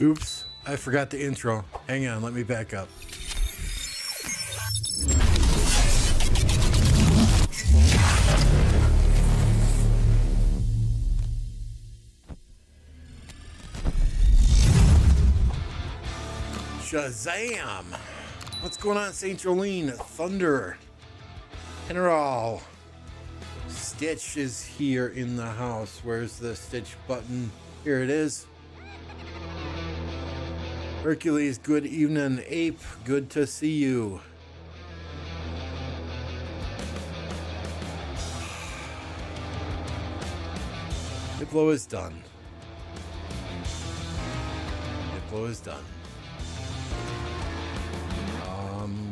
Oops, I forgot the intro. Hang on, let me back up. Shazam! What's going on, St. Jolene? Thunder. General. Stitch is here in the house. Where's the Stitch button? Here it is. Hercules, good evening. Ape, good to see you. Diplo is done. Diplo is done.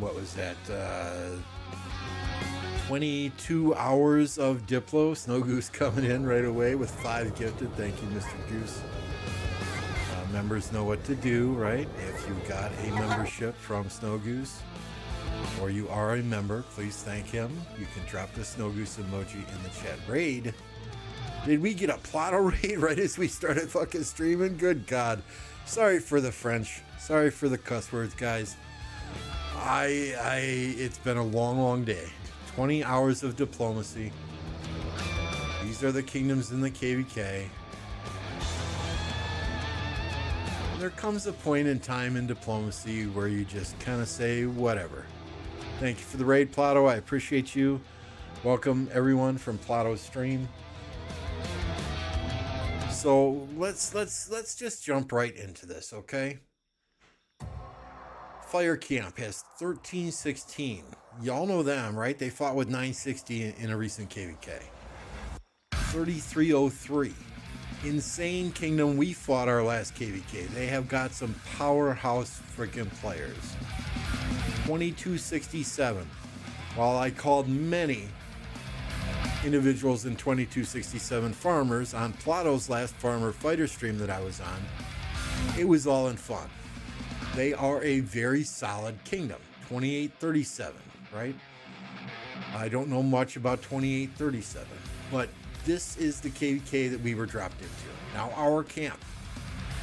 What was that? 22 hours of Diplo. Snow Goose coming in right away with 5 gifted. Thank you, Mr. Goose. Members know what to do, right? If you got a membership from Snow Goose or you are a member, please thank him. You can drop the Snow Goose emoji in the chat. Raid. Did we get a Plato raid right as we started fucking streaming? Good God. Sorry for the French. Sorry for the cuss words, guys. It's been a long day. 20 hours of diplomacy. These are the kingdoms in the KvK. There comes a point in time in diplomacy where you just kind of say whatever. Thank you for the raid, Plato. I appreciate you. Welcome everyone from Plato's stream. So let's just jump right into this, okay? Fire Camp has 1316. Y'all know them, right? They fought with 960 in a recent KvK. 3303. Insane Kingdom, we fought our last KvK. They have got some powerhouse freaking players. 2267. While I called many individuals in 2267 farmers on Plato's last farmer fighter stream that I was on, it was all in fun. They are a very solid kingdom. 2837, right? I don't know much about 2837, but this is the KvK that we were dropped into. Now our camp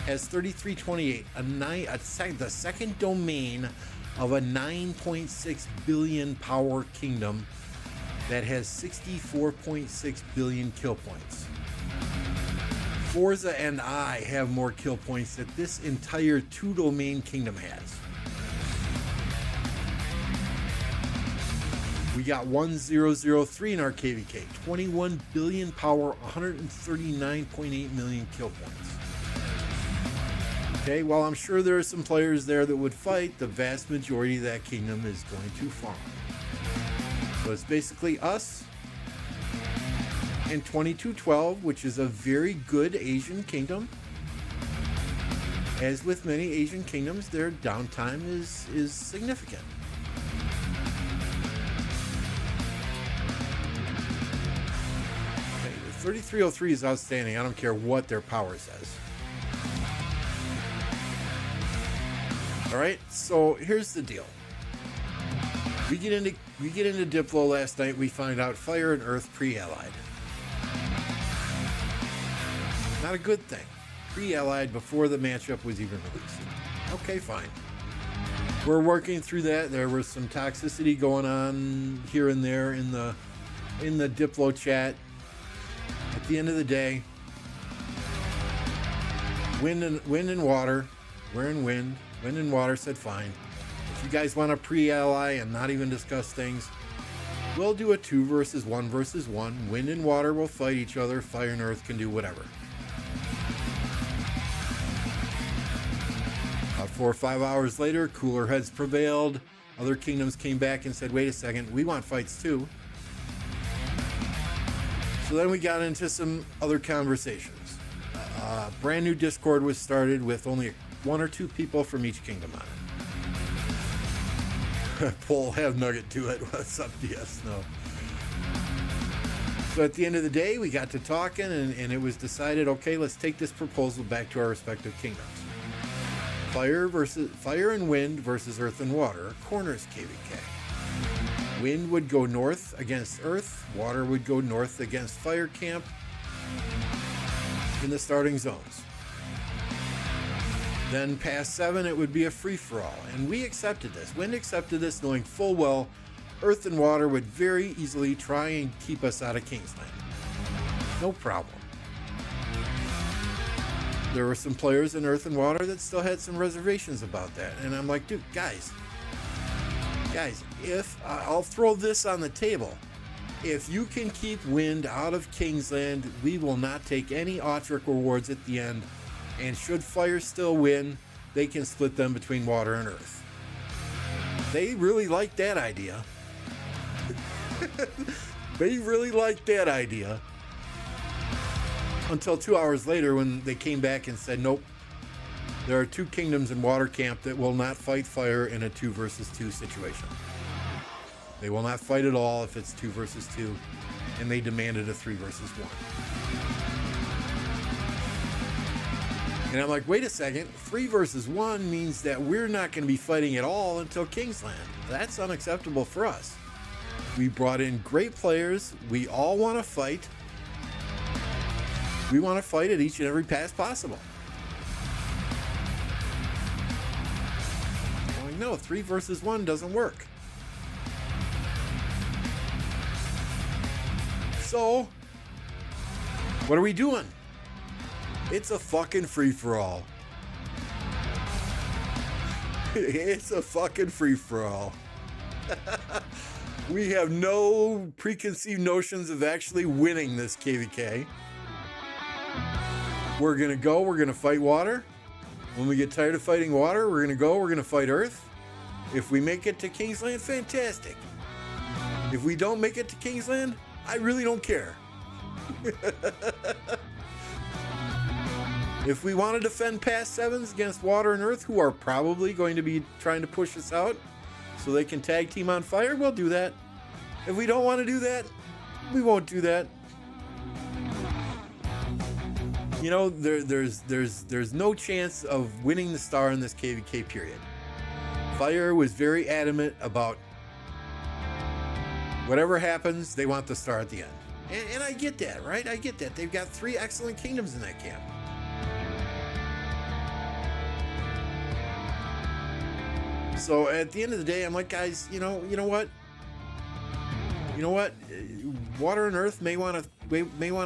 has 3328, the second domain of a 9.6 billion power kingdom that has 64.6 billion kill points. Forza and I have more kill points that this entire 2-domain kingdom has. We got 1003 in our KvK, 21 billion power, 139.8 million kill points. Okay, while I'm sure there are some players there that would fight, the vast majority of that kingdom is going to farm. So it's basically us and 2212, which is a very good Asian kingdom. As with many Asian kingdoms, their downtime is significant. Okay, the 3303 is outstanding. I don't care what their power says. All right, so here's the deal. We get into Diplo last night. We find out Fire and Earth pre-allied. Not a good thing. Pre-allied before the matchup was even released. Okay, fine. We're working through that. There was some toxicity going on here and there in the Diplo chat. At the end of the day, wind and water. We're in wind. Wind and water said fine. If you guys want to pre-ally and not even discuss things, we'll do a 2 versus 1 versus 1. Wind and water will fight each other. Fire and Earth can do whatever. About 4 or 5 hours later, cooler heads prevailed. Other kingdoms came back and said, wait a second, we want fights too. So then we got into some other conversations. Brand new Discord was started with only 1 or 2 people from each kingdom on it. Pull have nugget to it. What's up, DS? No. So at the end of the day, we got to talking and it was decided, okay, let's take this proposal back to our respective kingdoms. Fire and wind versus earth and water, corners KvK. Wind would go north against earth, water would go north against fire camp in the starting zones. Then past 7, it would be a free-for-all. And we accepted this. Wind accepted this, knowing full well Earth and Water would very easily try and keep us out of Kingsland. No problem. There were some players in Earth and Water that still had some reservations about that. And I'm like, dude, guys, if I'll throw this on the table. If you can keep Wind out of Kingsland, we will not take any Autric rewards at the end. And should Fire still win, they can split them between Water and Earth. They really liked that idea. They really liked that idea. Until 2 hours later when they came back and said, nope, there are 2 kingdoms in Water Camp that will not fight Fire in a 2 versus 2 situation. They will not fight at all if it's 2 versus 2, and they demanded a 3 versus 1. And I'm like, wait a second, 3 versus 1 means that we're not going to be fighting at all until Kingsland. That's unacceptable for us. We brought in great players. We all want to fight. We want to fight at each and every pass possible. I'm like, no, 3 versus 1 doesn't work. So, what are we doing? It's a fucking free-for-all. It's a fucking free-for-all. We have no preconceived notions of actually winning this KvK. We're going to fight Water. When we get tired of fighting Water, we're going to fight Earth. If we make it to Kingsland, fantastic. If we don't make it to Kingsland, I really don't care. If we want to defend past 7s against Water and Earth, who are probably going to be trying to push us out so they can tag team on Fire, we'll do that. If we don't want to do that, we won't do that. You know, there's no chance of winning the star in this KvK period. Fire was very adamant about whatever happens, they want the star at the end. And I get that, right? I get that. They've got 3 excellent kingdoms in that camp. So at the end of the day, I'm like, guys, you know what? Water and Earth may want a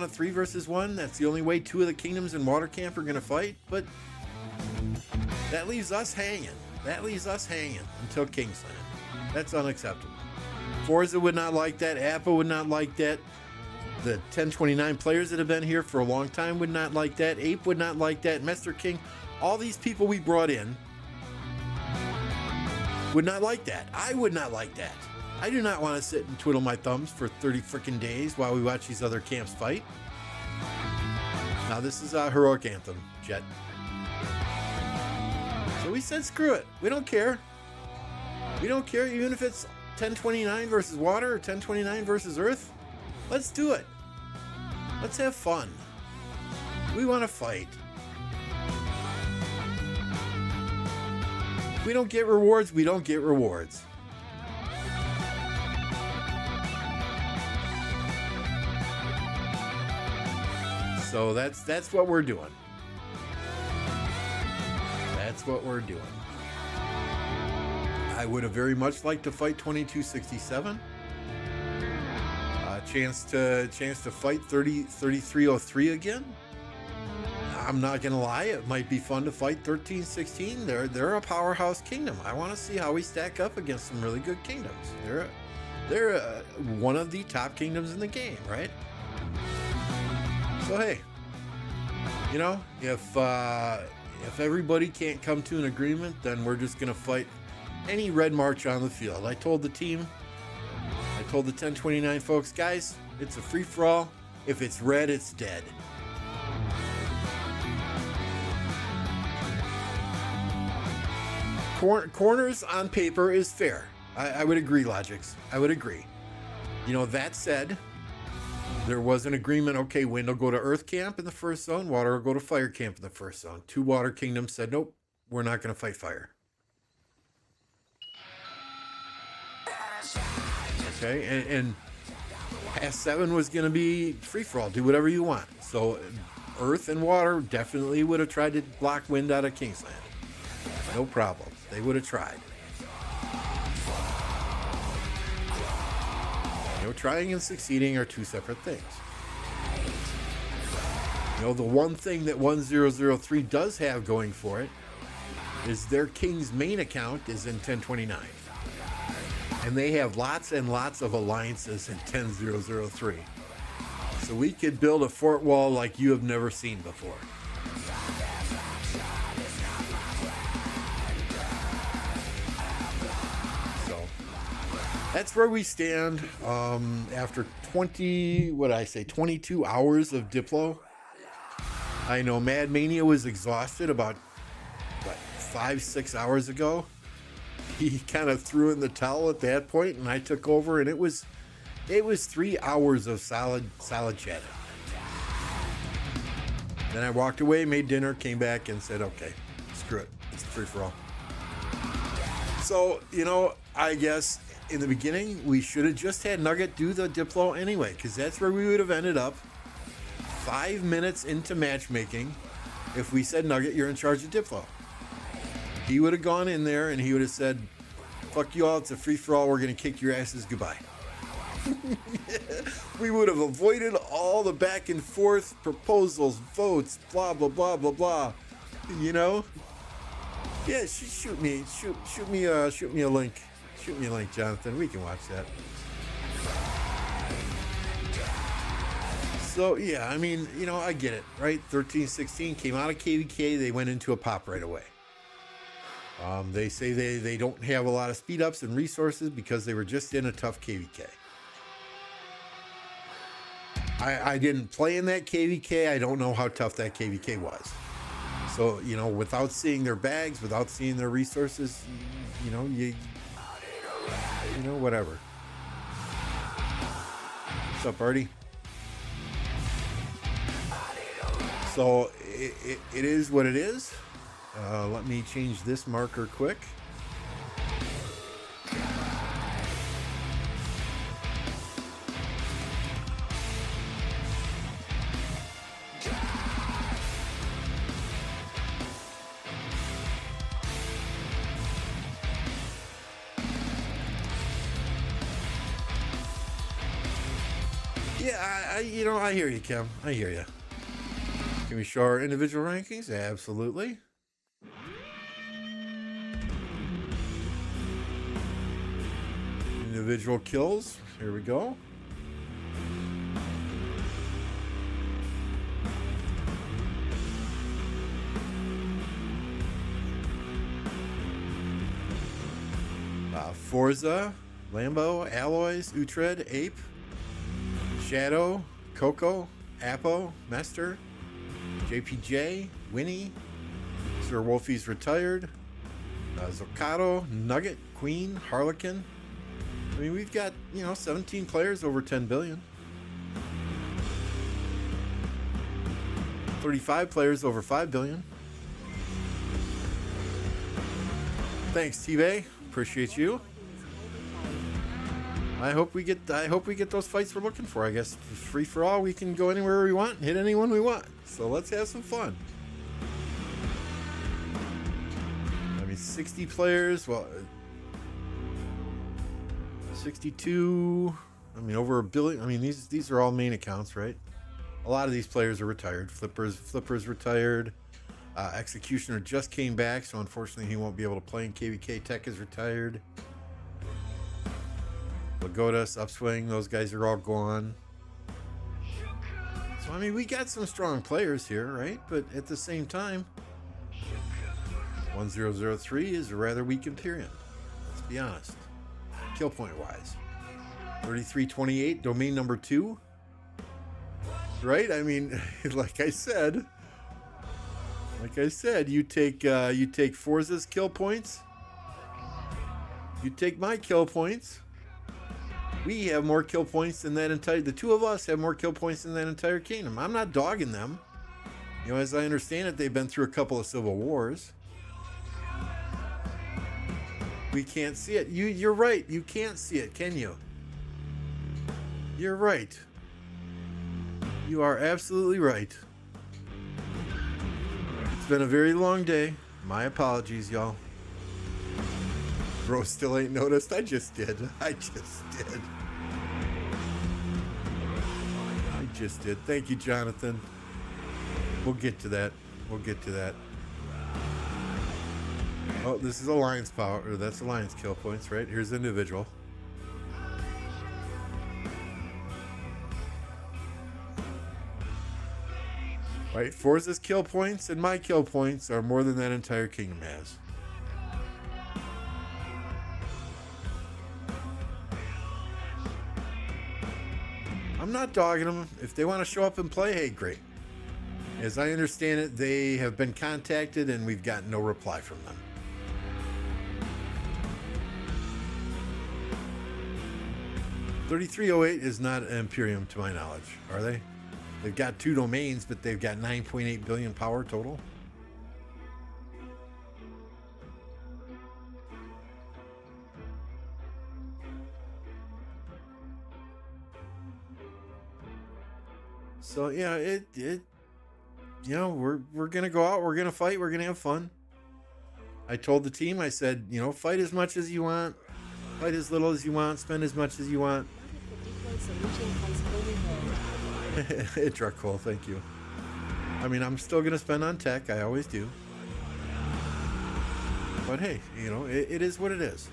3 versus 1. That's the only way 2 of the kingdoms in Water Camp are going to fight. But that leaves us hanging. Until Kingsland. That's unacceptable. Forza would not like that. Appa would not like that. The 1029 players that have been here for a long time would not like that. Ape would not like that. Mr. King, all these people we brought in would not like that. I would not like that. I do not want to sit and twiddle my thumbs for 30 freaking days while we watch these other camps fight. Now this is a heroic anthem, Jet. So we said screw it. We don't care. We don't care even if it's 1029 versus Water or 1029 versus Earth. Let's do it. Let's have fun. We want to fight. If we don't get rewards, we don't get rewards. So that's what we're doing. That's what we're doing. I would have very much liked to fight 2267. Chance to fight 3303 again. I'm not gonna lie, it might be fun to fight 1316. They're a powerhouse kingdom. I want to see how we stack up against some really good kingdoms. They're one of the top kingdoms in the game, right? So hey, if everybody can't come to an agreement, then we're just gonna fight any red march on the field. I told the team, I told the 1029 folks, guys, it's a free-for-all. If it's red, it's dead. Corners on paper is fair. I would agree, Logix. I would agree. That said, there was an agreement, okay, Wind will go to Earth Camp in the first zone, Water will go to Fire Camp in the first zone. 2 Water Kingdoms said, nope, we're not going to fight Fire. Okay, and past 7 was going to be free-for-all, do whatever you want. So Earth and Water definitely would have tried to block Wind out of Kingsland. No problem. They would have tried. You know, trying and succeeding are two separate things. You know, the one thing that 1003 does have going for it is their King's main account is in 1029. And they have lots and lots of alliances in 10003. So we could build a fort wall like you have never seen before. So that's where we stand after 22 hours of Diplo. I know Mad Mania was exhausted about 5-6 hours ago. He kind of threw in the towel at that point, and I took over, and it was 3 hours of solid chatting. Then I walked away, made dinner, came back, and said, okay, screw it. It's free for all. So, you know, I guess in the beginning, we should have just had Nugget do the Diplo anyway, because that's where we would have ended up 5 minutes into matchmaking if we said, Nugget, you're in charge of Diplo. He would have gone in there and he would have said, fuck you all, it's a free-for-all, we're going to kick your asses goodbye. We would have avoided all the back and forth proposals, votes, blah, blah, blah, blah, blah. You know? Yeah, shoot me a link. Shoot me a link, Jonathan. We can watch that. So, yeah, I mean, you know, I get it, right? 1316 came out of KvK. They went into a pop right away. They say they don't have a lot of speed ups and resources because they were just in a tough KvK. I didn't play in that KvK. I don't know how tough that KvK was. So, you know, without seeing their bags, without seeing their resources, you know, whatever. What's up, Artie? So it is what it is. Let me change this marker quick. Yeah, I hear you, Kim. I hear you. Can we show our individual rankings? Absolutely. Individual kills. Here we go. Forza, Lambo, Alloys, Utrecht, Ape, Shadow, Coco, Apo, Mester, JPJ, Winnie, Sir Wolfie's retired, Zocato, Nugget, Queen, Harlequin. I mean, we've got, 17 players over 10 billion. 35 players over 5 billion. Thanks, T-Bay. Appreciate you. I hope we get those fights we're looking for. I guess free for all, we can go anywhere we want, hit anyone we want. So let's have some fun. I mean, 60 players. Well, 62. I mean, over a billion. I mean, these are all main accounts, right? A lot of these players are retired. Flipper's retired. Executioner just came back, so unfortunately he won't be able to play in KvK. Tech is retired. Lagodas, Upswing, those guys are all gone. So, I mean, we got some strong players here, right? But at the same time, 1003 is a rather weak Imperium. Let's be honest. Kill point wise. 3328, domain number 2. Right? I mean, like I said, you take Forza's kill points. You take my kill points. We have more kill points than that entire... The two of us have more kill points than that entire kingdom. I'm not dogging them. As I understand it, they've been through a couple of civil wars. We can't see it. You're right. You can't see it, can you? You're right. You are absolutely right. It's been a very long day. My apologies, y'all. Bro still ain't noticed. I just did. I just did. Thank you, Jonathan. We'll get to that. Oh, this is Alliance power, or that's Alliance kill points, right? Here's individual. Right, Forza's kill points and my kill points are more than that entire kingdom has. I'm not dogging them. If they want to show up and play, hey, great. As I understand it, they have been contacted and we've gotten no reply from them. $3308 is not Imperium to my knowledge, are they? They've got 2 domains, but they've got 9.8 billion power total. So yeah, it you know, we're gonna go out, we're gonna fight, we're gonna have fun. I told the team, I said, you know, fight as much as you want, fight as little as you want, spend as much as you want. It struck cool, thank you. I mean, I'm still gonna spend on tech, I always do. But hey, you know, it is what it is.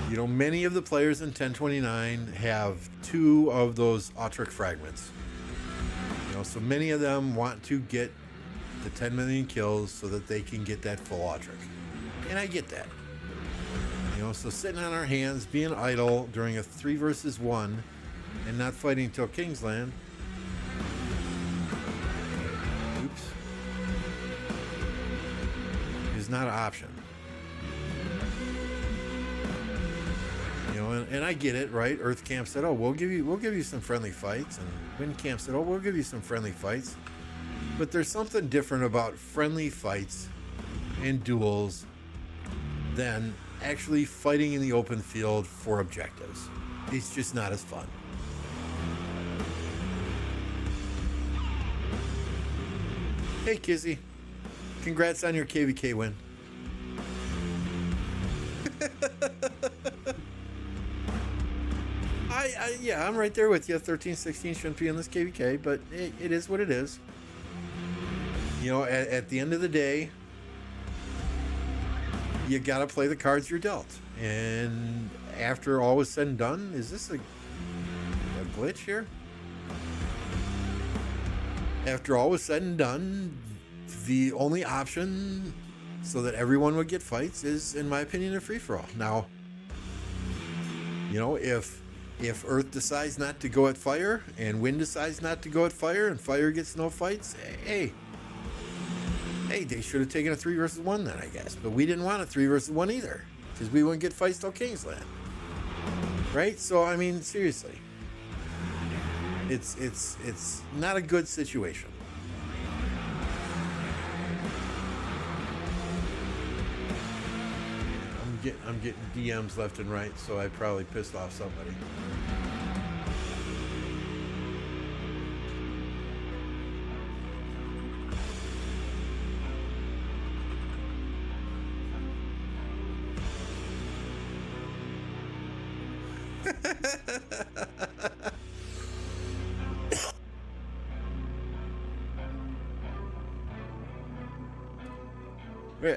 You know, many of the players in 1029 have 2 of those Autric fragments. You know, so many of them want to get the 10 million kills so that they can get that full Autric. And I get that. You know, so sitting on our hands, being idle during a 3 versus 1 and not fighting till Kingsland. Oops. Is not an option. You know, and I get it, right? Earth Camp said, "Oh, we'll give you some friendly fights," and Wind Camp said, "Oh, we'll give you some friendly fights." But there's something different about friendly fights and duels than actually fighting in the open field for objectives. It's just not as fun. Hey, Kizzy, congrats on your KvK win. Yeah, I'm right there with you. 13-16 shouldn't be in this KvK, but it is what it is. You know, at the end of the day, you got to play the cards you're dealt. And after all is said and done, is this a glitch here? After all was said and done, the only option so that everyone would get fights is, in my opinion, a free-for-all. Now, you know, if Earth decides not to go at fire and Wind decides not to go at fire and fire gets no fights, hey, they should have taken a 3 versus 1 then, I guess. But we didn't want a 3 versus 1 either, because we wouldn't get fights till Kingsland, right? So I mean, seriously, it's not a good situation. I'm getting DMs left and right, so I probably pissed off somebody.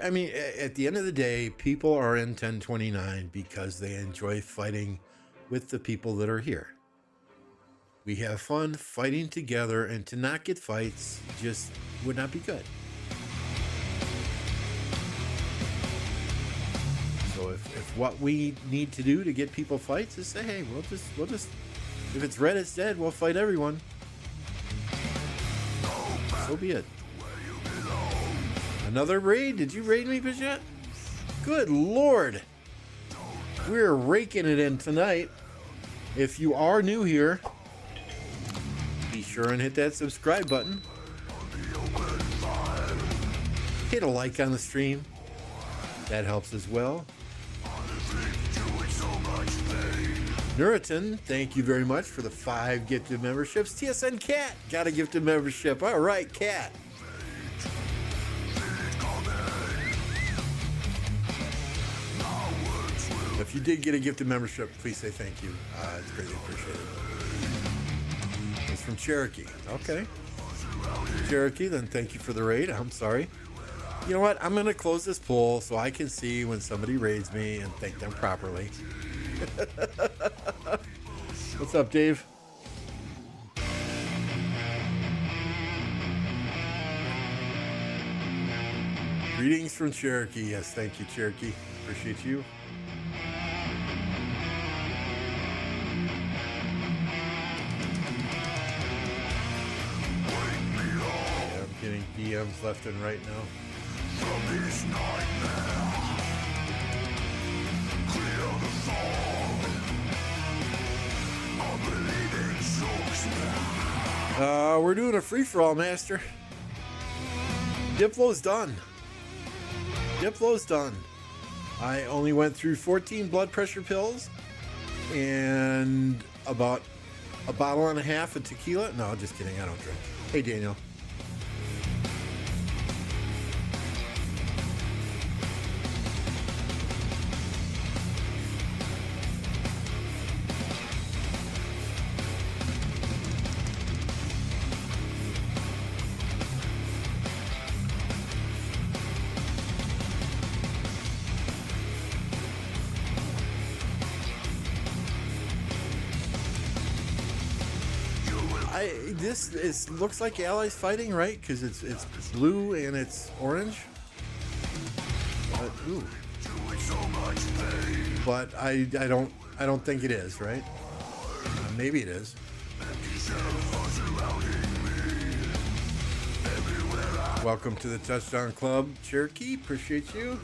I mean, at the end of the day, people are in 1029 because they enjoy fighting with the people that are here. We have fun fighting together, and to not get fights just would not be good. So if what we need to do to get people fights is say, hey, we'll just if it's red, it's dead, we'll fight everyone. So be it. Another raid? Did you raid me, Bichette? Good Lord. We're raking it in tonight. If you are new here, be sure and hit that subscribe button. Hit a like on the stream. That helps as well. Nuriton, thank you very much for the 5 gifted memberships. TSN Cat got a gifted membership. All right, Cat. If you did get a gifted membership, please say thank you. It's greatly appreciated. It's from Cherokee. Okay. Cherokee, then thank you for the raid. I'm sorry. You know what? I'm going to close this poll so I can see when somebody raids me and thank them properly. What's up, Dave? Greetings from Cherokee. Yes, thank you, Cherokee. Appreciate you. Yeah, I'm getting DMs left and right now. From these nightmares, clear the fog. Unbelieving soaks. We're doing a free-for-all, Master. Diplo's done. Diplo's done. I only went through 14 blood pressure pills and about a bottle and a half of tequila. No, just kidding. I don't drink. Hey, Daniel. This looks like Allies fighting, right? Because it's blue and it's orange. Ooh. But I don't think it is, right? Maybe it is. Welcome to the Touchdown Club, Cherokee. Appreciate you.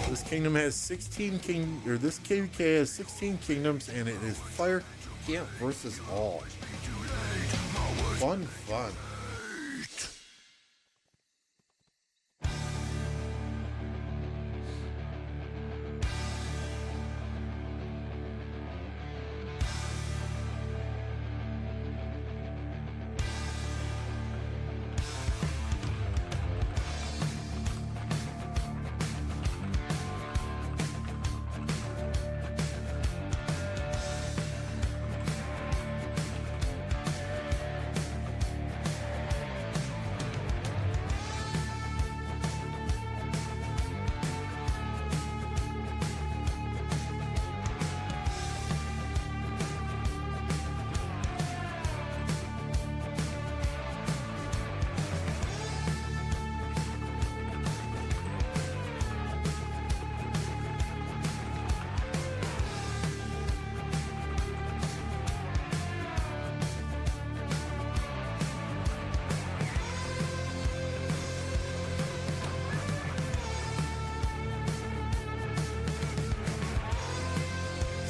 This kingdom has 16 this KvK has 16 kingdoms, and it is fire camp versus all. Fun.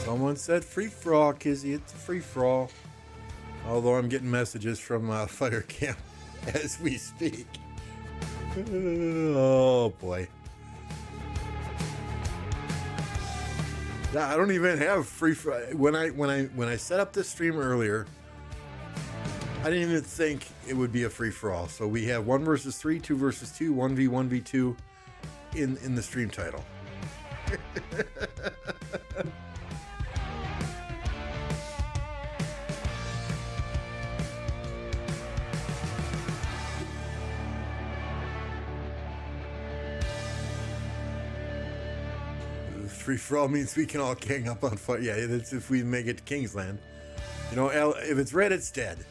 Someone said free-for-all, Kizzy. It's a free-for-all. Although I'm getting messages from Fire Camp as we speak. Oh, boy. I don't even have when I set up this stream earlier, I didn't even think it would be a free-for-all. So we have 1 versus 3, 2 versus 2, 1v1v2 in the stream title. Free-for-all means we can all gang up on fire. Yeah, that's if we make it to Kingsland. You know, if it's red, it's dead.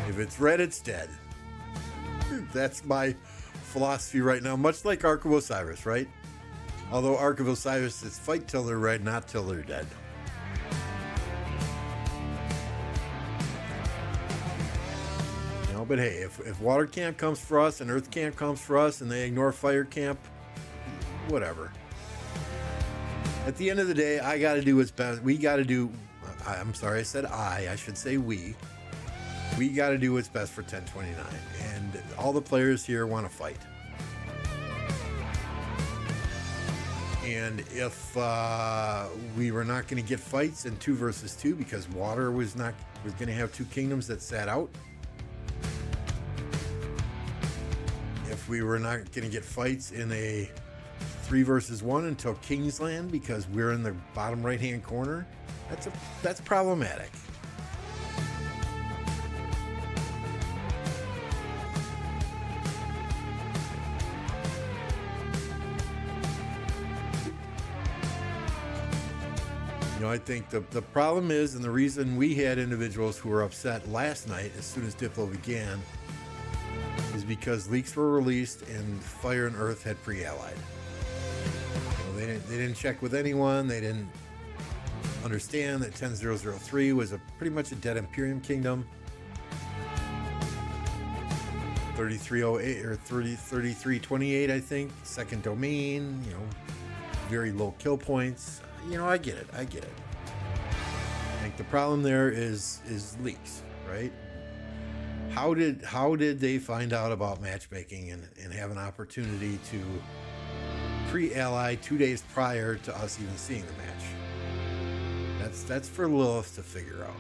If it's red, it's dead. That's my philosophy right now, much like Ark of Osiris, right? Although Ark of Osiris is fight till they're red, not till they're dead. You know, but hey, if water camp comes for us and earth camp comes for us and they ignore fire camp, whatever. At the end of the day, I got to do what's best. We got to do, I'm sorry, I said I should say we. We got to do what's best for 1029. And all the players here want to fight. And if we were not going to get fights in 2 versus 2 because water was going to have 2 kingdoms that sat out. If we were not going to get fights in a 3 versus 1 until Kingsland because we're in the bottom right hand corner, that's problematic. I think the problem is, and the reason we had individuals who were upset last night as soon as Diplo began, is because leaks were released and Fire and Earth had pre-allied. They didn't check with anyone. They didn't understand that 10003 was pretty much a dead Imperium kingdom. 3308 or 3328, I think, second domain. Very low kill points. I get it. I think the problem there is leaks, right? How did they find out about matchmaking and have an opportunity to pre-ally 2 days prior to us even seeing the match? That's for Lilith to figure out.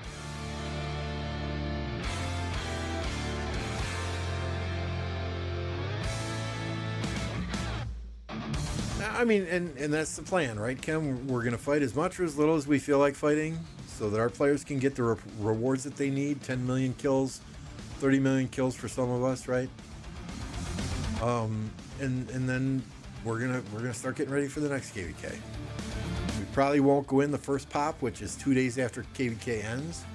I mean, and that's the plan, right, Ken? We're going to fight as much or as little as we feel like fighting so that our players can get the rewards that they need. 10 million kills, 30 million kills for some of us, right? And then we're gonna start getting ready for the next KvK. We probably won't go in the first pop, which is 2 days after KvK ends.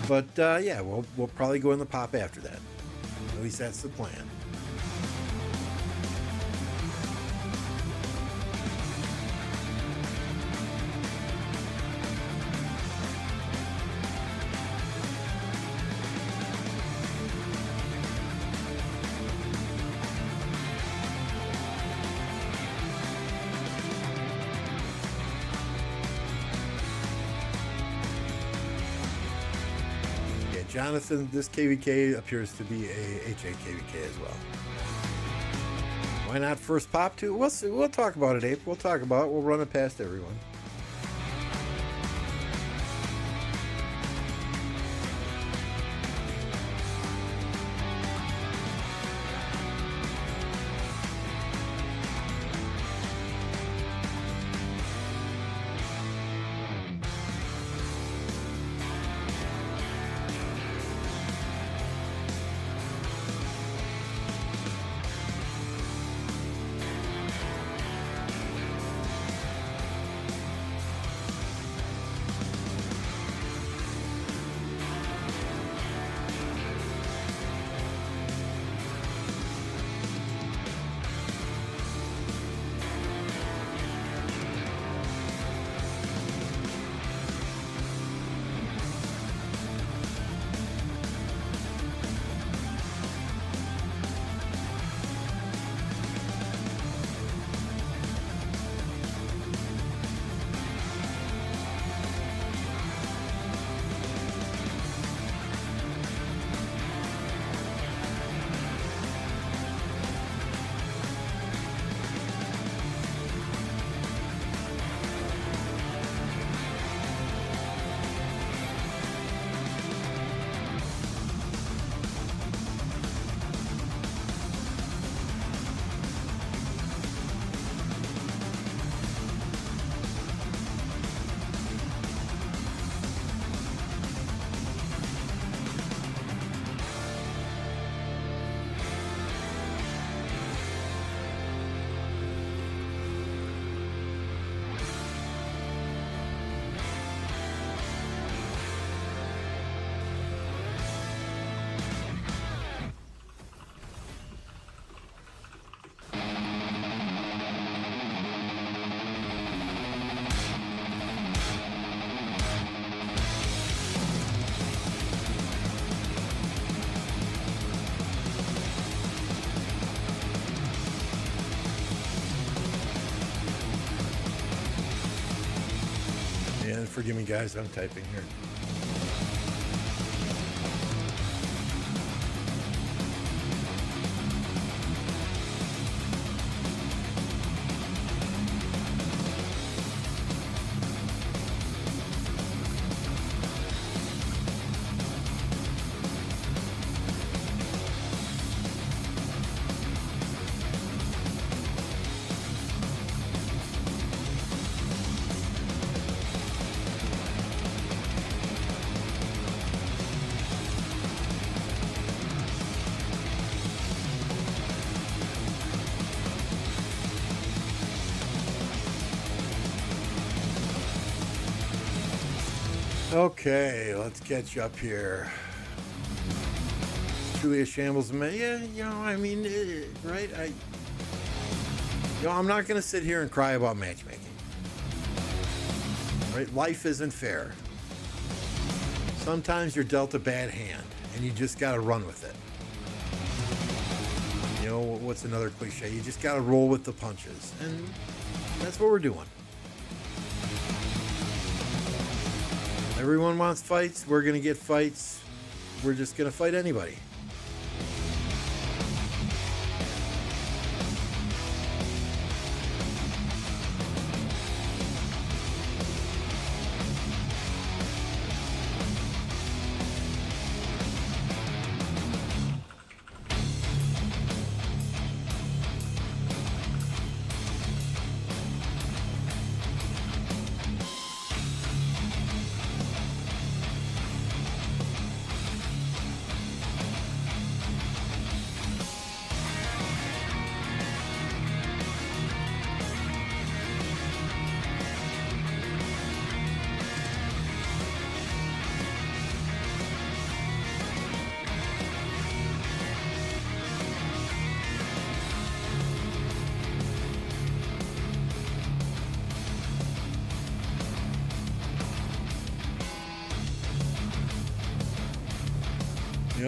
But yeah, we'll probably go in the pop after that. At least that's the plan. Jonathan, this KvK appears to be a HA KvK as well. Why not first pop too? We'll see. We'll talk about it, Ape. We'll talk about it. We'll run it past everyone. Forgive me, guys. I'm typing here. Okay, let's catch up here. Truly a shambles, man. Yeah, I mean, right? I'm not going to sit here and cry about matchmaking. Right? Life isn't fair. Sometimes you're dealt a bad hand, and you just got to run with it. What's another cliche? You just got to roll with the punches, and that's what we're doing. Everyone wants fights. We're going to get fights. We're just going to fight anybody.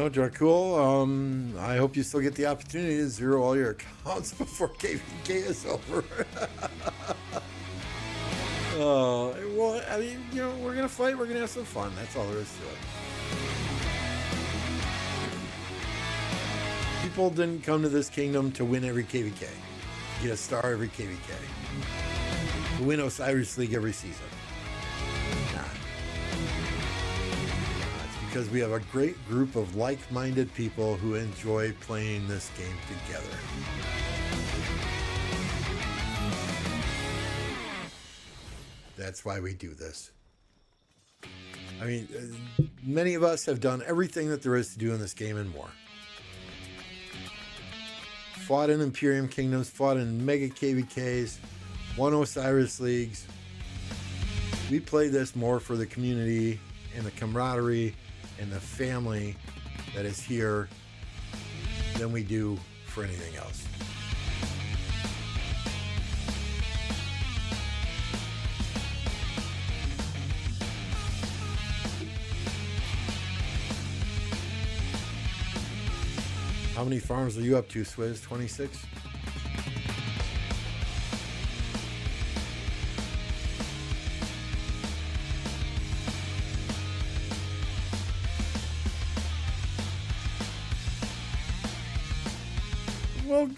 Dracul, I hope you still get the opportunity to zero all your accounts before KvK is over. Well, I mean, we're going to fight. We're going to have some fun. That's all there is to it. People didn't come to this kingdom to win every KvK, to get a star every KvK, to win Osiris League every season. Because we have a great group of like-minded people who enjoy playing this game together. That's why we do this. I mean, many of us have done everything that there is to do in this game and more. Fought in Imperium Kingdoms, fought in Mega KvKs, won Osiris Leagues. We play this more for the community and the camaraderie and the family that is here than we do for anything else. How many farms are you up to, Swizz? 26?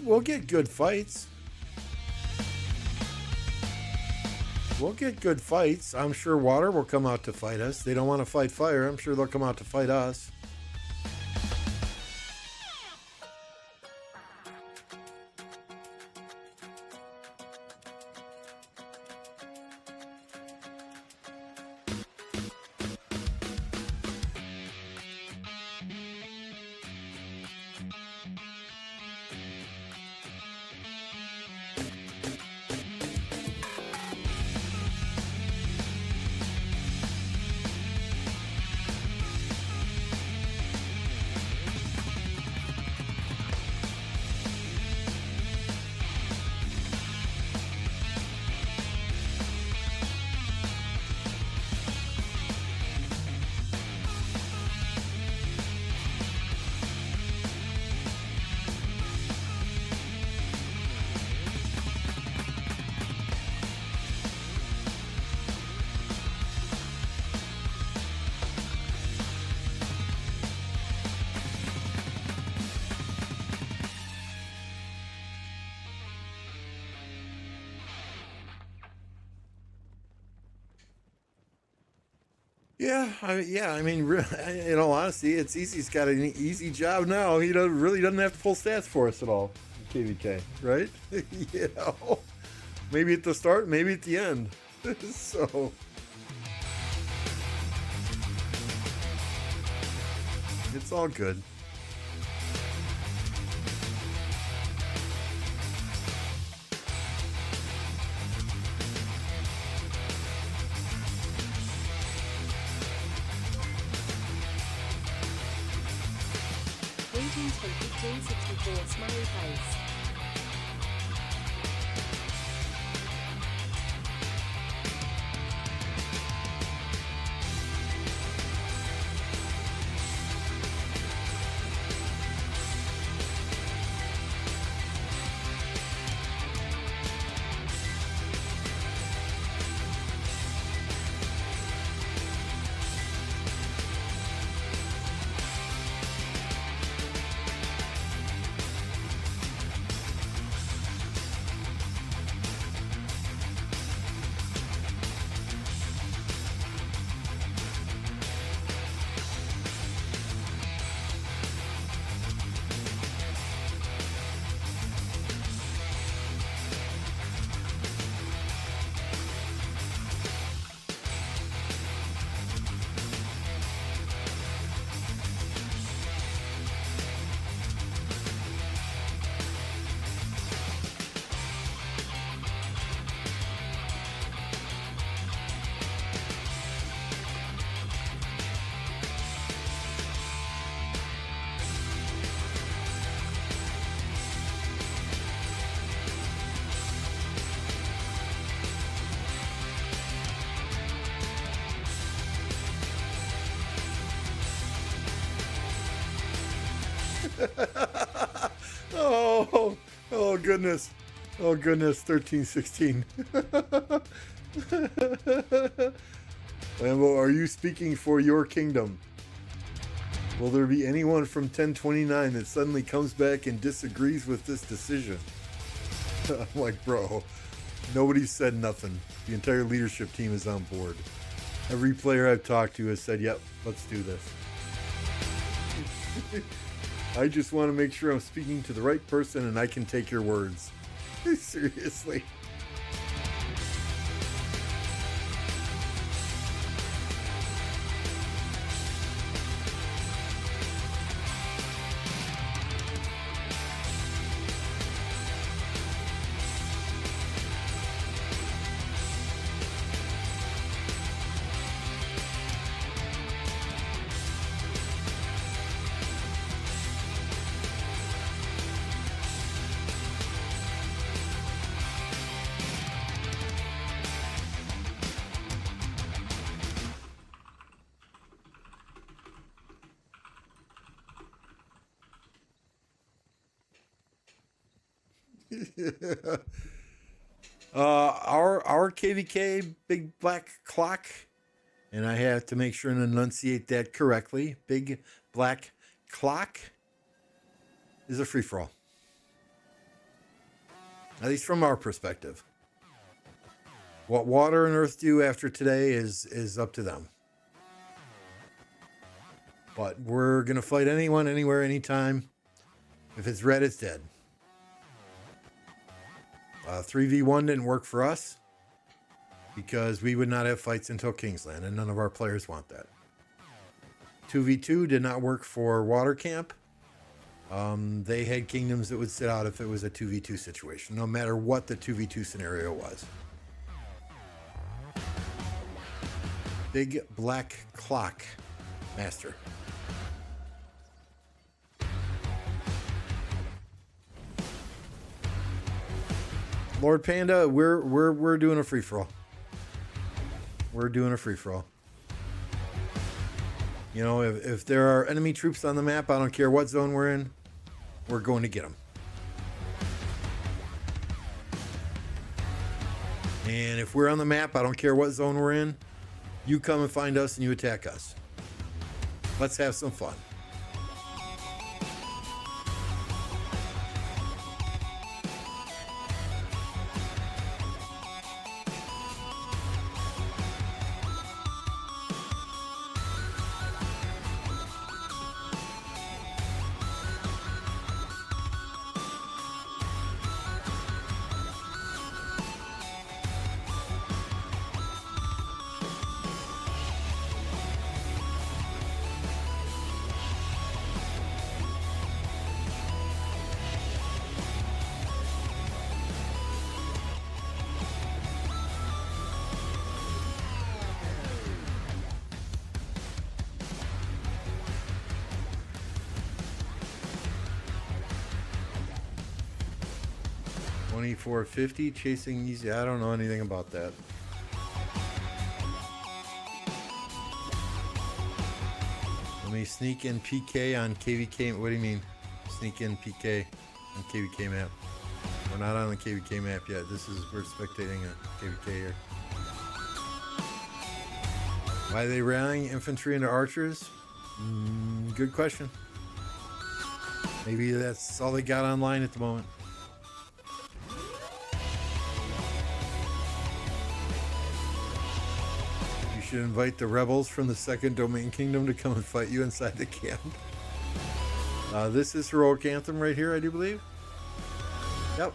We'll get good fights. We'll get good fights. I'm sure water will come out to fight us. They don't want to fight fire. I'm sure they'll come out to fight us. Yeah, I mean, in all honesty, it's easy. He's got an easy job now. He really doesn't have to pull stats for us at all. KvK, right? Maybe at the start, maybe at the end. So it's all good. 1364 smiley face. Oh goodness. Oh goodness, 1316. Lambo, are you speaking for your kingdom? Will there be anyone from 1029 that suddenly comes back and disagrees with this decision? I'm like, bro, nobody said nothing. The entire leadership team is on board. Every player I've talked to has said, yep, let's do this. I just want to make sure I'm speaking to the right person and I can take your words. Seriously. Our KvK big black clock, and I have to make sure and enunciate that correctly. Big black clock is a free for all, at least from our perspective. What water and earth do after today is up to them. But we're gonna fight anyone, anywhere, anytime. If it's red, it's dead. 3v1 didn't work for us because we would not have fights until Kingsland, and none of our players want that. 2v2 did not work for Water Camp. They had kingdoms that would sit out if it was a 2v2 situation, no matter what the 2v2 scenario was. Big black clock, master. Lord Panda, we're doing a free for all. We're doing a free for all. You know, if there are enemy troops on the map, I don't care what zone we're in, we're going to get them. And if we're on the map, I don't care what zone we're in, you come and find us and you attack us. Let's have some fun. 2450 chasing easy. I don't know anything about that. Let me sneak in PK on KvK. What do you mean? Sneak in PK on KvK map. We're not on the KvK map yet. We're spectating a KvK here. Why are they rallying infantry into archers? Good question. Maybe that's all they got online at the moment. You should invite the rebels from the Second Domain Kingdom to come and fight you inside the camp. This is Heroic Anthem right here, I do believe. Yep.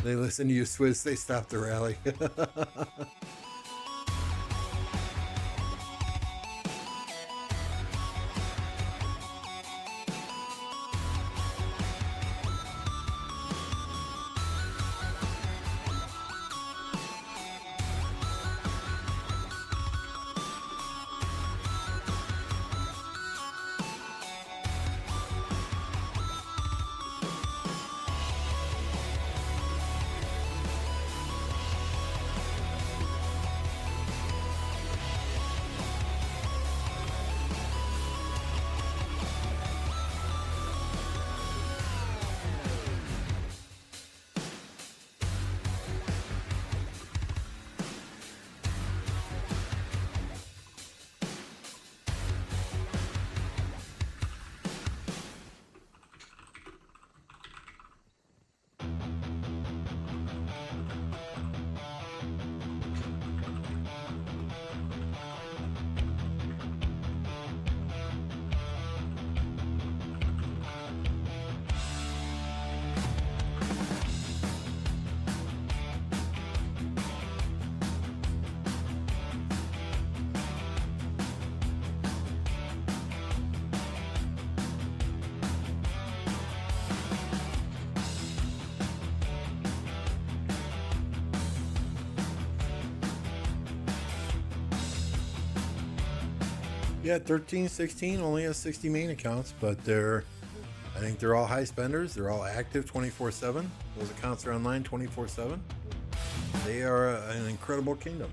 They listen to you, Swizz. They stop the rally. Yeah, 13, 16 only has 60 main accounts, but I think they're all high spenders. They're all active 24/7. Those accounts are online 24/7. They are an incredible kingdom.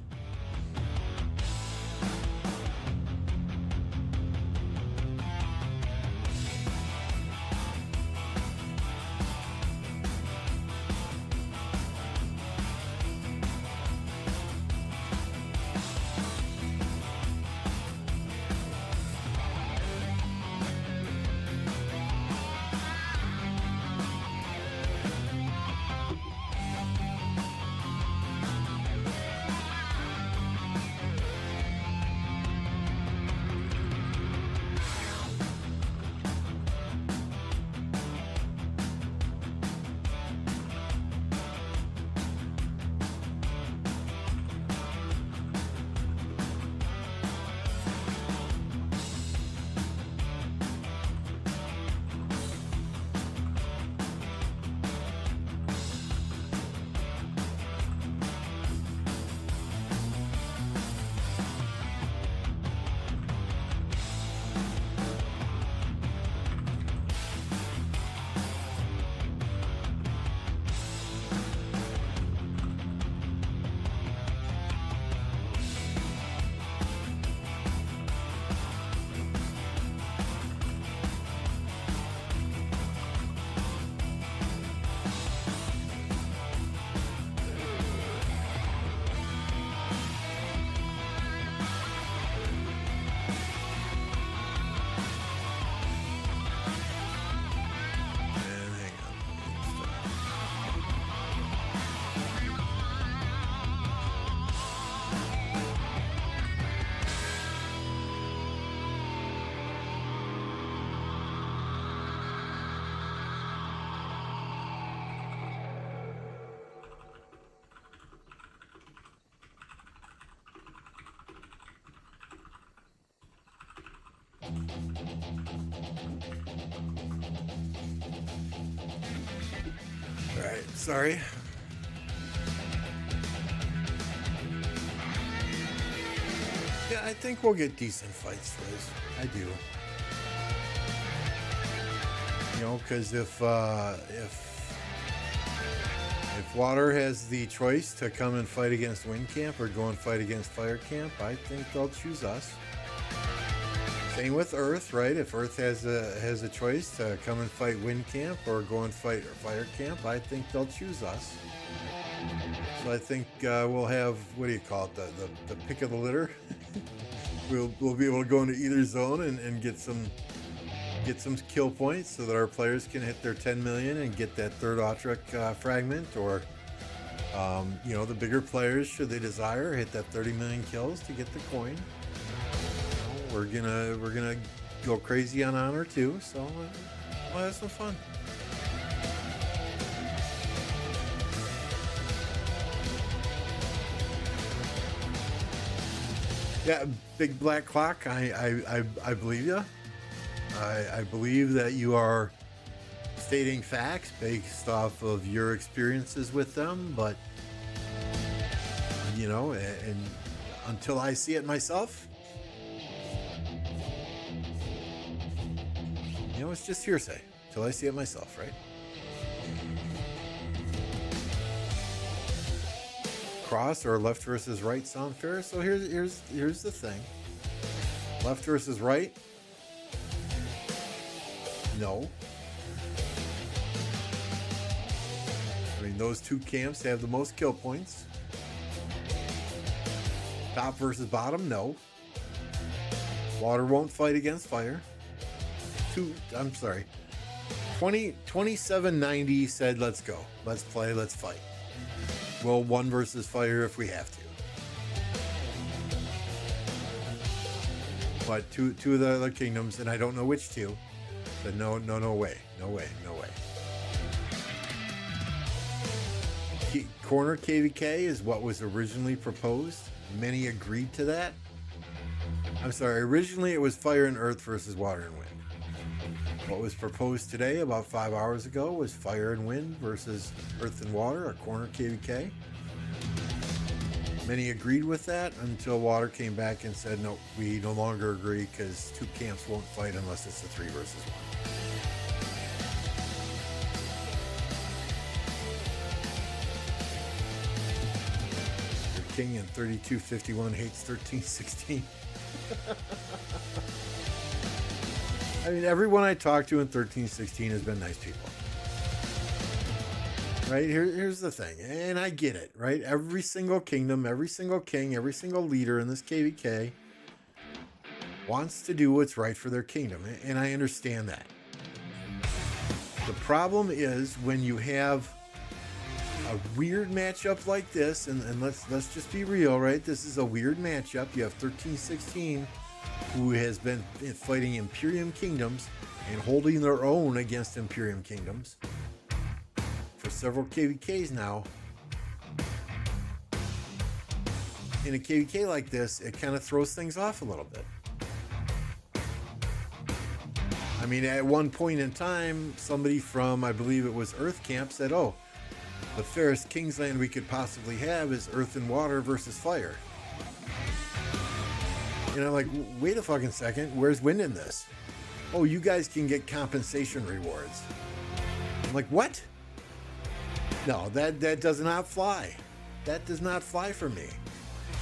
All right, sorry. Yeah, I think we'll get decent fights, Frizz. I do. You know, because if Water has the choice to come and fight against Wind Camp or go and fight against Fire Camp, I think they'll choose us. Same with Earth, right? If Earth has a choice to come and fight Wind Camp or go and fight Fire Camp, I think they'll choose us. So I think we'll have, what do you call it, the pick of the litter. we'll be able to go into either zone and get some kill points so that our players can hit their 10 million and get that third Autric fragment, or you know, the bigger players, should they desire, hit that 30 million kills to get the coin. We're gonna go crazy on honor too, so we'll have some fun. Yeah, Big Black Clock, I believe you. I believe that you are stating facts based off of your experiences with them, but you know, and until I see it myself, you know, it's just hearsay. Until I see it myself, right? Cross or left versus right sound fair? So here's the thing. Left versus right? No. I mean, those two camps have the most kill points. Top versus bottom? No. Water won't fight against fire. 2790 said, let's go. Let's play, let's fight. We'll one versus fire if we have to. But two of the other kingdoms, and I don't know which two, said no way. Corner KvK is what was originally proposed. Many agreed to that. I'm sorry, originally it was fire and earth versus water and wind. What was proposed today, about 5 hours ago, was fire and wind versus earth and water, a corner KvK. Many agreed with that until Water came back and said, no, we no longer agree because two camps won't fight unless it's a 3 versus 1. Your king in 3251 hates 1316. I mean, everyone I talked to in 1316 has been nice people. Right? Here's the thing, and I get it, right? Every single kingdom, every single king, every single leader in this KvK wants to do what's right for their kingdom, and I understand that. The problem is when you have a weird matchup like this, and let's just be real, right? This is a weird matchup. You have 1316 who has been fighting Imperium kingdoms and holding their own against Imperium kingdoms for several KvKs now. In a KvK like this, it kind of throws things off a little bit. I mean, at one point in time, somebody from, I believe it was Earth Camp, said, oh, the fairest Kingsland we could possibly have is Earth and Water versus Fire. And I'm like, wait a fucking second, where's wind in this? Oh, you guys can get compensation rewards. I'm like, what? No, that does not fly. That does not fly for me.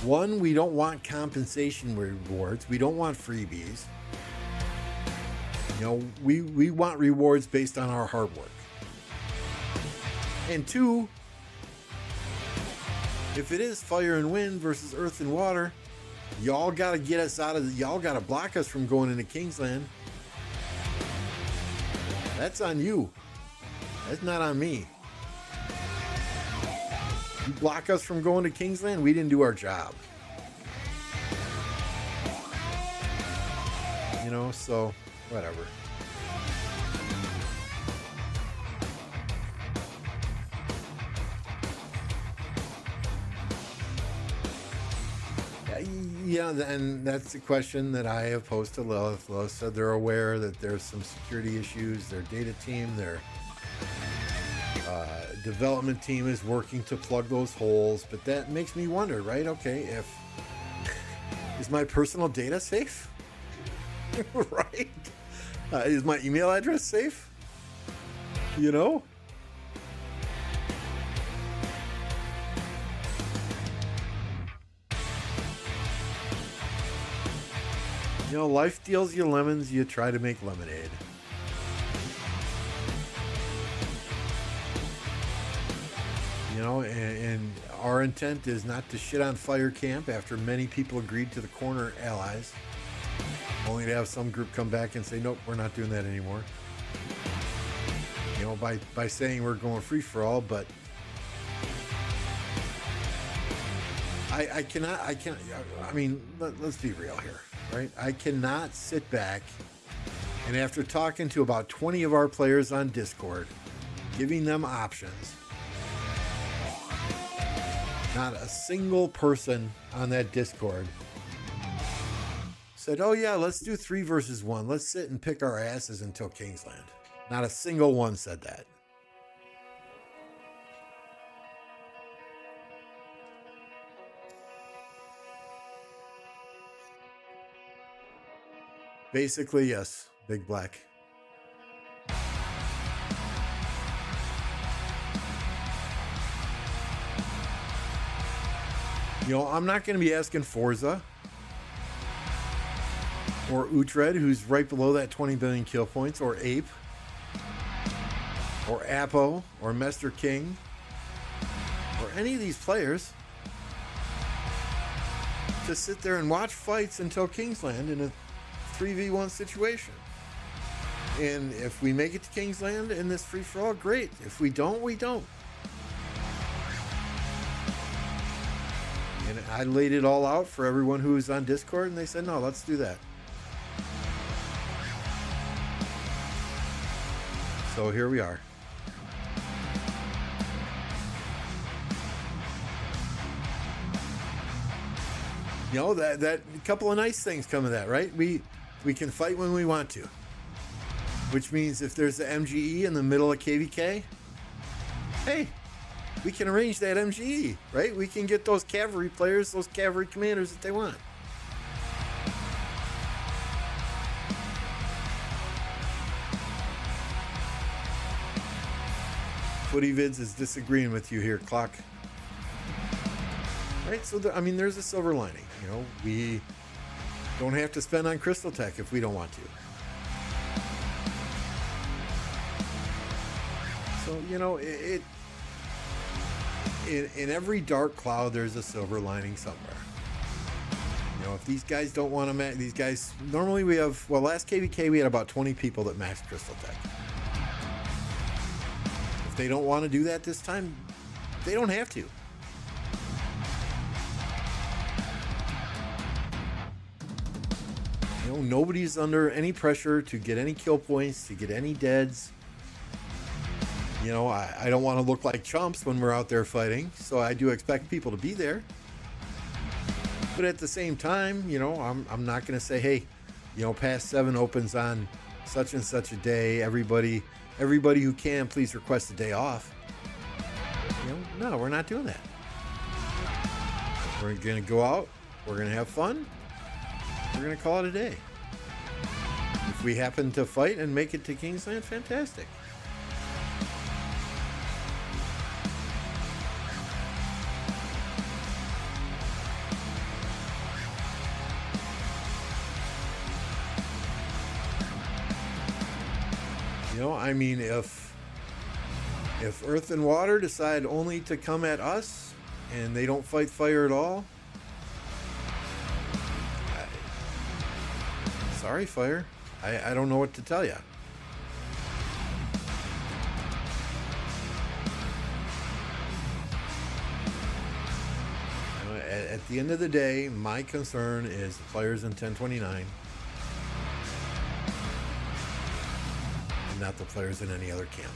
One, we don't want compensation rewards. We don't want freebies. You know, we want rewards based on our hard work. And two, if it is fire and wind versus earth and water, y'all got to get us out of y'all got to block us from going into Kingsland. That's on you. That's not on me. You block us from going to Kingsland, we didn't do our job. You know, so whatever. Yeah, and that's the question that I have posed to Lilith. Lilith said they're aware that there's some security issues. Their data team, their development team is working to plug those holes. But that makes me wonder, right? Okay, is my personal data safe? Right? Is my email address safe? You know? You know, life deals you lemons, you try to make lemonade. You know, and our intent is not to shit on Fire Camp after many people agreed to the corner allies, only to have some group come back and say, nope, we're not doing that anymore. You know, by saying we're going free for all, but I mean, let's be real here. Right? I cannot sit back and after talking to about 20 of our players on Discord, giving them options, not a single person on that Discord said, oh yeah, let's do 3 versus 1. Let's sit and pick our asses until Kingsland. Not a single one said that. Basically, yes, Big Black. You know, I'm not going to be asking Forza or Utrecht, who's right below that 20 billion kill points, or Ape, or Apo, or Mester King, or any of these players to sit there and watch fights until Kingsland in a 3v1 situation. And if we make it to Kingsland in this free-for-all, great. If we don't, we don't. And I laid it all out for everyone who was on Discord, and they said, no, let's do that. So here we are. You know, that a couple of nice things come of that, right? We can fight when we want to, which means if there's the MGE in the middle of KvK, hey, we can arrange that MGE, right? We can get those cavalry players, those cavalry commanders that they want. Footy Vids is disagreeing with you here, Clock. Right, so I mean, there's a silver lining. You know, we don't have to spend on Crystal Tech if we don't want to. So, you know, in every dark cloud, there's a silver lining somewhere. You know, if these guys don't want to match, these guys, normally we have, well, last KvK we had about 20 people that maxed Crystal Tech. If they don't want to do that this time, they don't have to. You know, nobody's under any pressure to get any kill points, to get any deads. You know, I don't want to look like chumps when we're out there fighting, so I do expect people to be there. But at the same time, you know, I'm not going to say, hey, you know, past 7 opens on such and such a day. Everybody who can, please request a day off. You know, no, we're not doing that. We're going to go out. We're going to have fun. We're going to call it a day. If we happen to fight and make it to Kingsland, fantastic. You know, I mean, if Earth and Water decide only to come at us and they don't fight fire at all, sorry, Fire. I don't know what to tell you. At the end of the day, my concern is the players in 1029 and not the players in any other camp.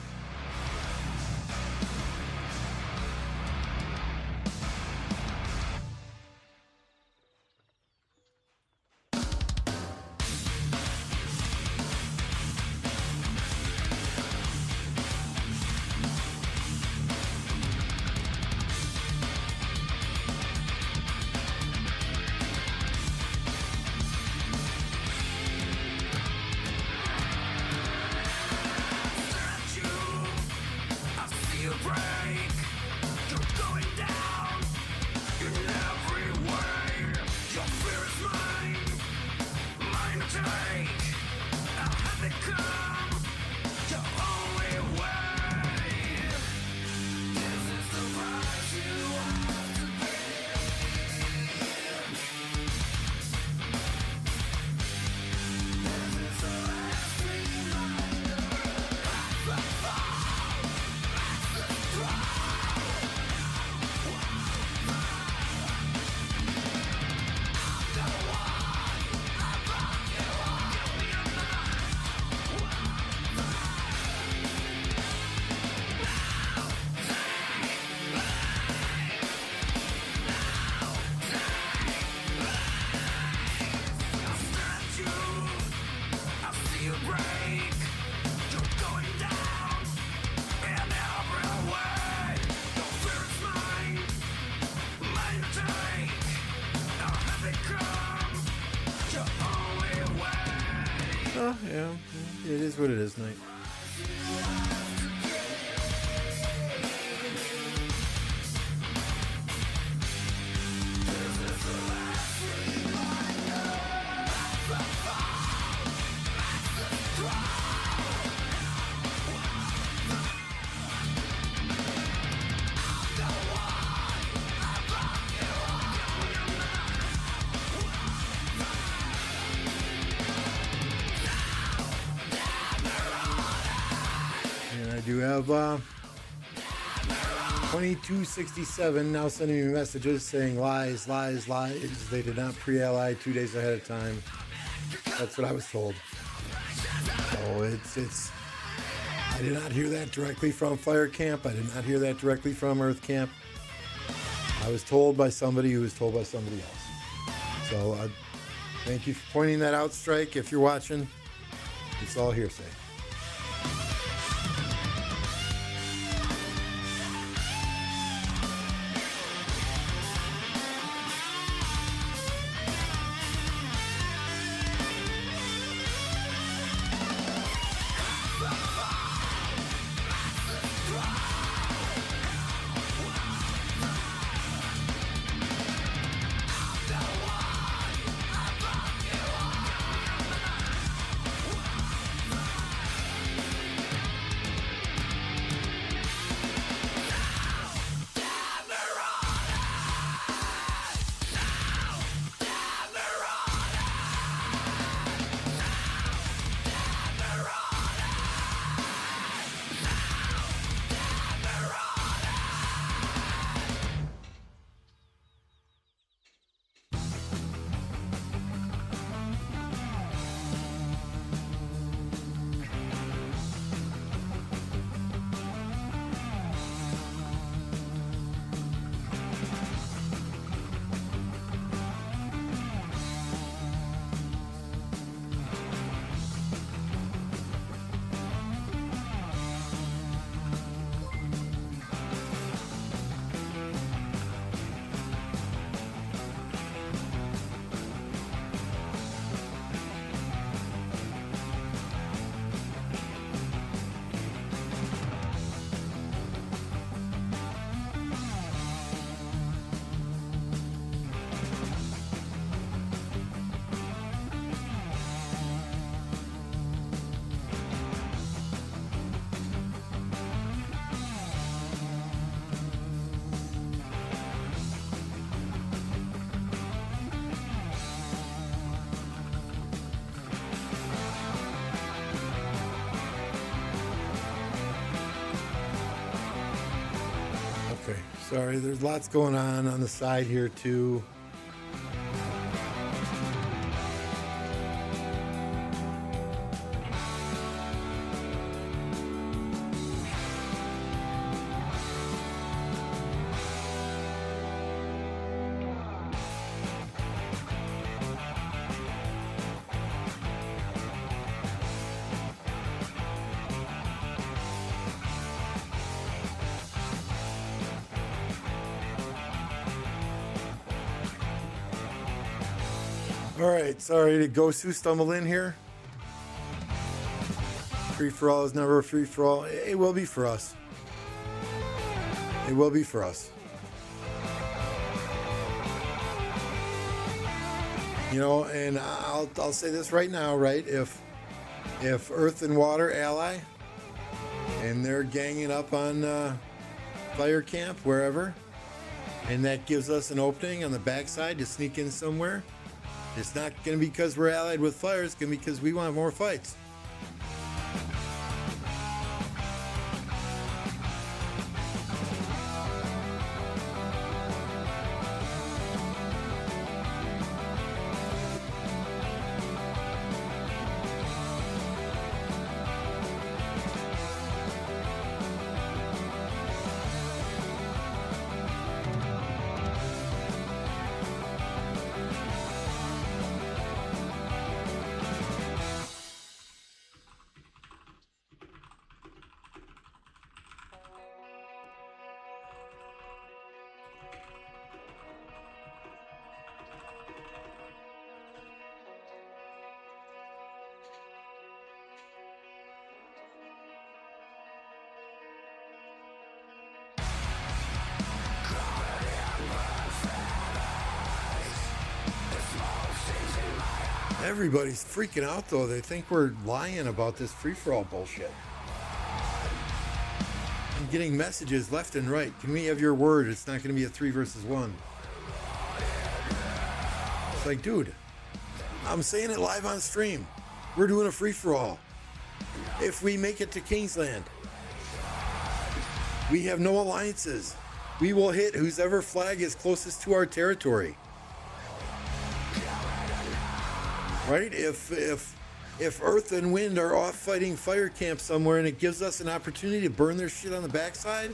Oh, yeah, it is what it is, Night. And I do have 2267 now sending me messages saying lies, lies, lies. They did not pre-ally 2 days ahead of time. That's what I was told. So it's. I did not hear that directly from Fire Camp. I did not hear that directly from Earth Camp. I was told by somebody who was told by somebody else. So thank you for pointing that out, Strike. If you're watching, it's all hearsay. Okay, sorry, there's lots going on the side here too. All right, sorry to Gosu stumble in here. Free for all is never a free for all. It will be for us. It will be for us. You know, and I'll say this right now, right? If Earth and Water ally, and they're ganging up on Fire Camp wherever, and that gives us an opening on the backside to sneak in somewhere. It's not going to be because we're allied with Fire. It's going to be because we want more fights. Everybody's freaking out though. They think we're lying about this free-for-all bullshit. I'm getting messages left and right. Can we have your word? It's not going to be a 3 versus 1. It's like, dude, I'm saying it live on stream. We're doing a free-for-all. If we make it to Kingsland, we have no alliances. We will hit whoever flag is closest to our territory. Right? If Earth and Wind are off fighting fire camp somewhere and it gives us an opportunity to burn their shit on the backside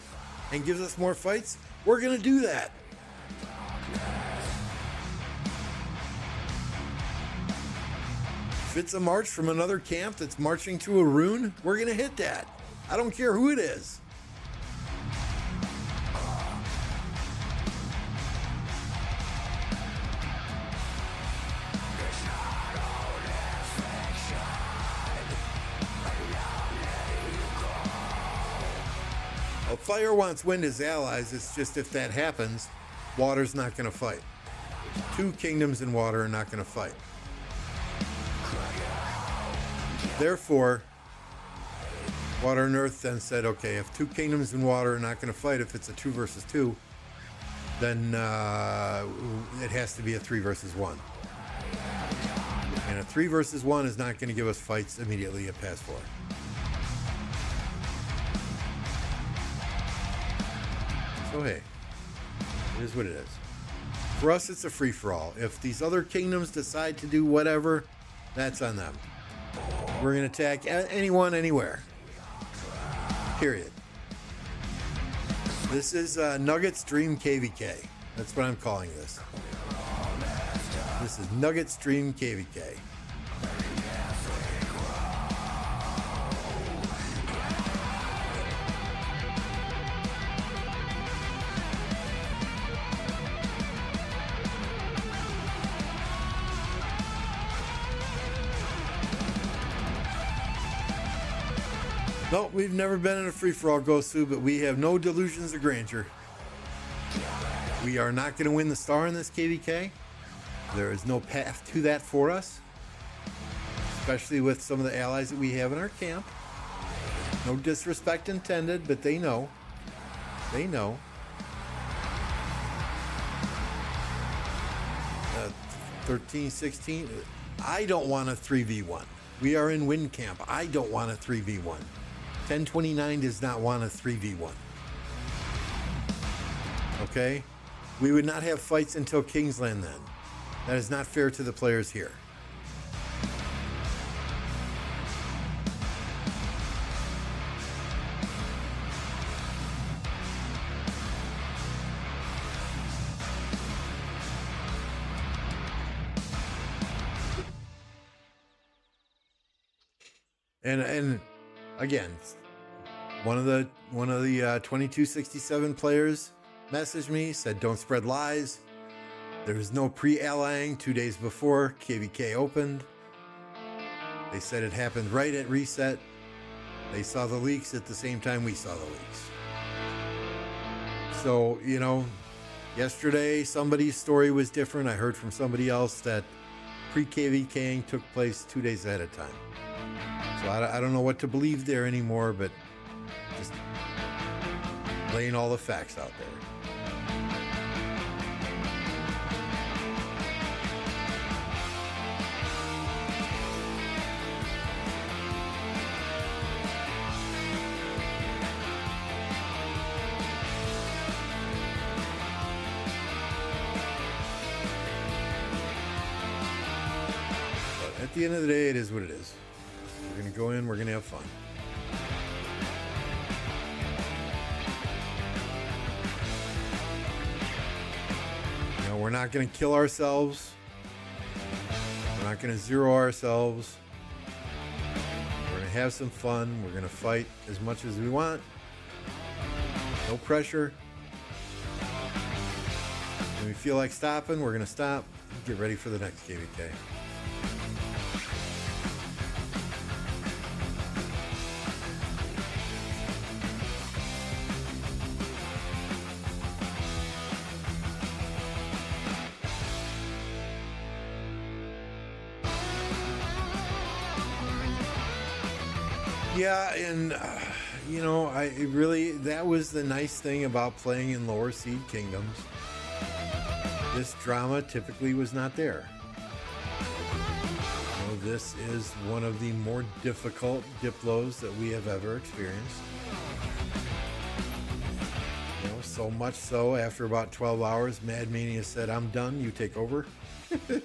and gives us more fights, we're going to do that. If it's a march from another camp that's marching to a rune, we're going to hit that. I don't care who it is. Well, fire wants wind as allies. It's just if that happens, water's not going to fight. 2 kingdoms in water are not going to fight. Therefore, Water and Earth then said, okay, if 2 kingdoms in water are not going to fight, if it's a 2 versus 2, then it has to be a 3 versus 1. And a 3 versus 1 is not going to give us fights immediately at pass 4. So hey, it is what it is. For us, it's a free-for-all. If these other kingdoms decide to do whatever, that's on them. We're going to attack anyone, anywhere. Period. This is Nuggets Dream KvK. That's what I'm calling this. This is Nuggets Dream KvK. No, we've never been in a free-for-all, Gosu, but we have no delusions of grandeur. We are not going to win the star in this KvK. There is no path to that for us, especially with some of the allies that we have in our camp. No disrespect intended, but they know. They know. 13, 16. I don't want a 3v1. We are in win camp. I don't want a 3v1. 1029 does not want a 3v1. Okay? We would not have fights until Kingsland then. That is not fair to the players here. And again, one of the 2267 players messaged me, said don't spread lies. There was no pre-allying 2 days before KvK opened. They said it happened right at reset. They saw the leaks at the same time we saw the leaks. So, you know, yesterday somebody's story was different. I heard from somebody else that pre-KvKing took place 2 days ahead of time. So I don't know what to believe there anymore, but just laying all the facts out there. But at the end of the day, it is what it is. We're going to go in, we're going to have fun. You know, we're not going to kill ourselves. We're not going to zero ourselves. We're going to have some fun. We're going to fight as much as we want. No pressure. When we feel like stopping, we're going to stop. Get ready for the next KvK. Yeah, and you know, that was the nice thing about playing in lower seed kingdoms. This drama typically was not there. You know, this is one of the more difficult Diplos that we have ever experienced. You know, so much so after about 12 hours, Mad Mania said, "I'm done. You take over." You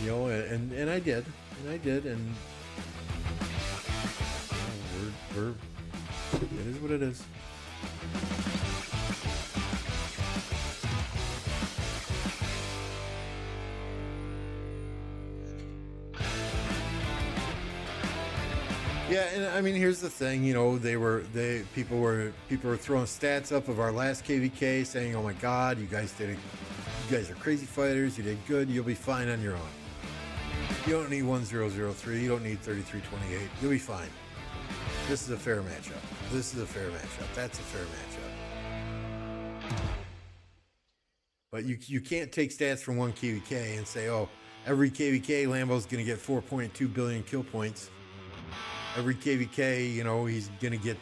know, and I did, and you know, it is what it is. Yeah, and I mean, here's the thing. You know, people were throwing stats up of our last KvK, saying, "Oh my God, you guys are crazy fighters. You did good. You'll be fine on your own. You don't need 1003. You don't need 3328. You'll be fine. This is a fair matchup. This is a fair matchup. That's a fair matchup." But you can't take stats from one KvK and say, "Oh, every KvK Lambo's going to get 4.2 billion kill points. Every KvK, you know, he's going to get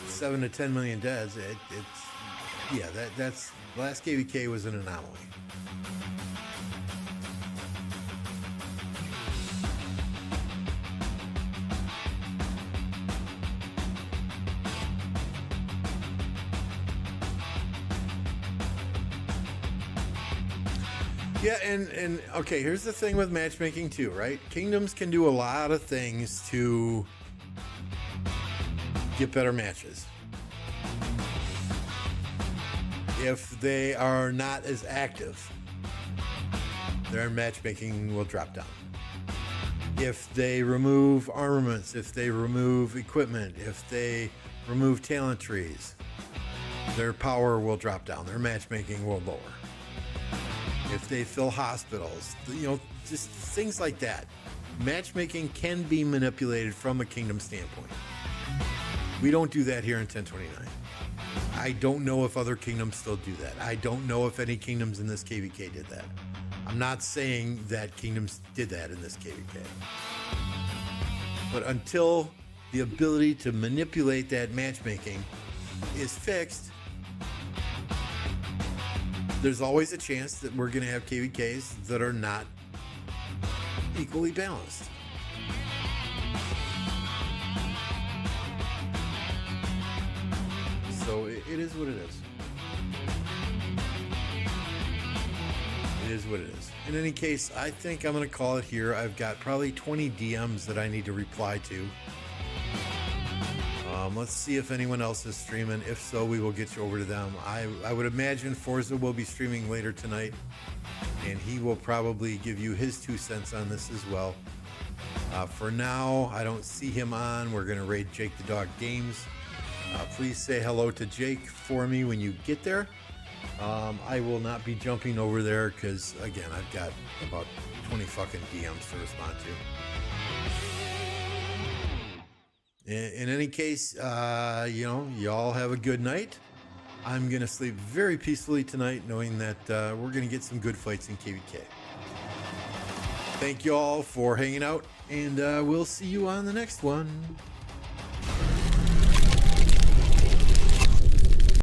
7 to 10 million deads." That's last KvK was an anomaly. Yeah, and okay, here's the thing with matchmaking too, right? Kingdoms can do a lot of things to get better matches. If they are not as active, their matchmaking will drop down. If they remove armaments, if they remove equipment, if they remove talent trees, their power will drop down. Their matchmaking will lower. If they fill hospitals, you know, just things like that. Matchmaking can be manipulated from a kingdom standpoint. We don't do that here in 1029. I don't know if other kingdoms still do that. I don't know if any kingdoms in this KvK did that. I'm not saying that kingdoms did that in this KvK. But until the ability to manipulate that matchmaking is fixed, there's always a chance that we're going to have KvKs that are not equally balanced. So it is what it is. It is what it is. In any case, I think I'm going to call it here. I've got probably 20 DMs that I need to reply to. Let's see if anyone else is streaming. If so, we will get you over to them. I would imagine Forza will be streaming later tonight, and he will probably give you his 2 cents on this as well. For now, I don't see him on. We're going to raid Jake the Dog Games. Please say hello to Jake for me when you get there. I will not be jumping over there because, again, I've got about 20 fucking DMs to respond to. In any case, you know, y'all have a good night. I'm going to sleep very peacefully tonight knowing that we're going to get some good fights in KvK. Thank you all for hanging out, and we'll see you on the next one.